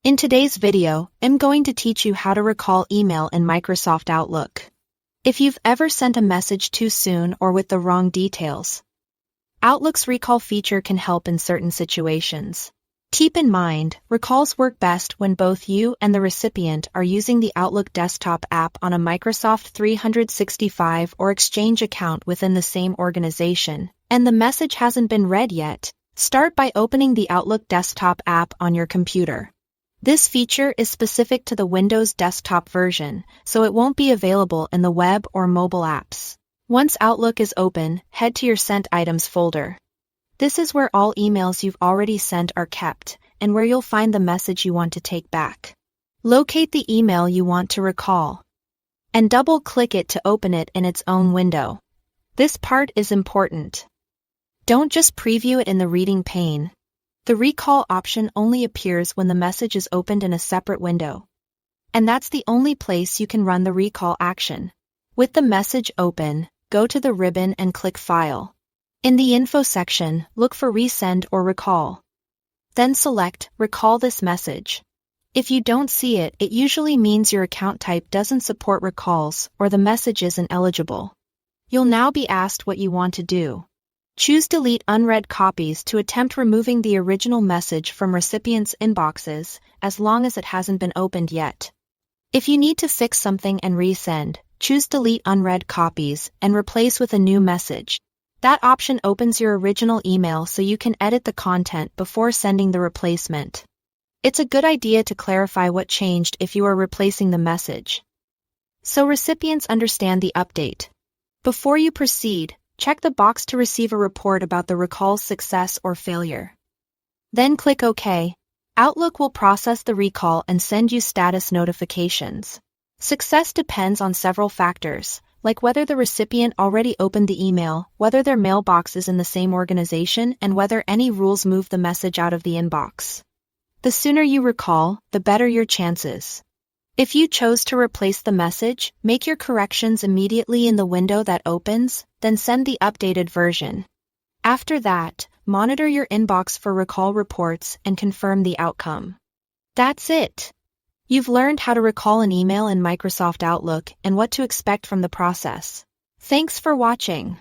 In today's video, I'm going to teach you how to recall email in Microsoft Outlook. If you've ever sent a message too soon or with the wrong details, Outlook's recall feature can help in certain situations. Keep in mind, recalls work best when both you and the recipient are using the Outlook desktop app on a Microsoft 365 or Exchange account within the same organization, and the message hasn't been read yet. Start by opening the Outlook desktop app on your computer. This feature is specific to the Windows desktop version, so it won't be available in the web or mobile apps. Once Outlook is open, head to your Sent Items folder. This is where all emails you've already sent are kept, and where you'll find the message you want to take back. Locate the email you want to recall, and double-click it to open it in its own window. This part is important. Don't just preview it in the reading pane. The recall option only appears when the message is opened in a separate window. And that's the only place you can run the recall action. With the message open, go to the ribbon and click File. In the Info section, look for Resend or Recall. Then select Recall this message. If you don't see it, it usually means your account type doesn't support recalls or the message isn't eligible. You'll now be asked what you want to do. Choose Delete Unread Copies to attempt removing the original message from recipients' inboxes, as long as it hasn't been opened yet. If you need to fix something and resend, choose Delete Unread Copies and replace with a new message. That option opens your original email so you can edit the content before sending the replacement. It's a good idea to clarify what changed if you are replacing the message, so recipients understand the update. Before you proceed, check the box to receive a report about the recall's success or failure. Then click OK. Outlook will process the recall and send you status notifications. Success depends on several factors, like whether the recipient already opened the email, whether their mailbox is in the same organization, and whether any rules move the message out of the inbox. The sooner you recall, the better your chances. If you chose to replace the message, make your corrections immediately in the window that opens, then send the updated version. After that, monitor your inbox for recall reports and confirm the outcome. That's it. You've learned how to recall an email in Microsoft Outlook and what to expect from the process. Thanks for watching.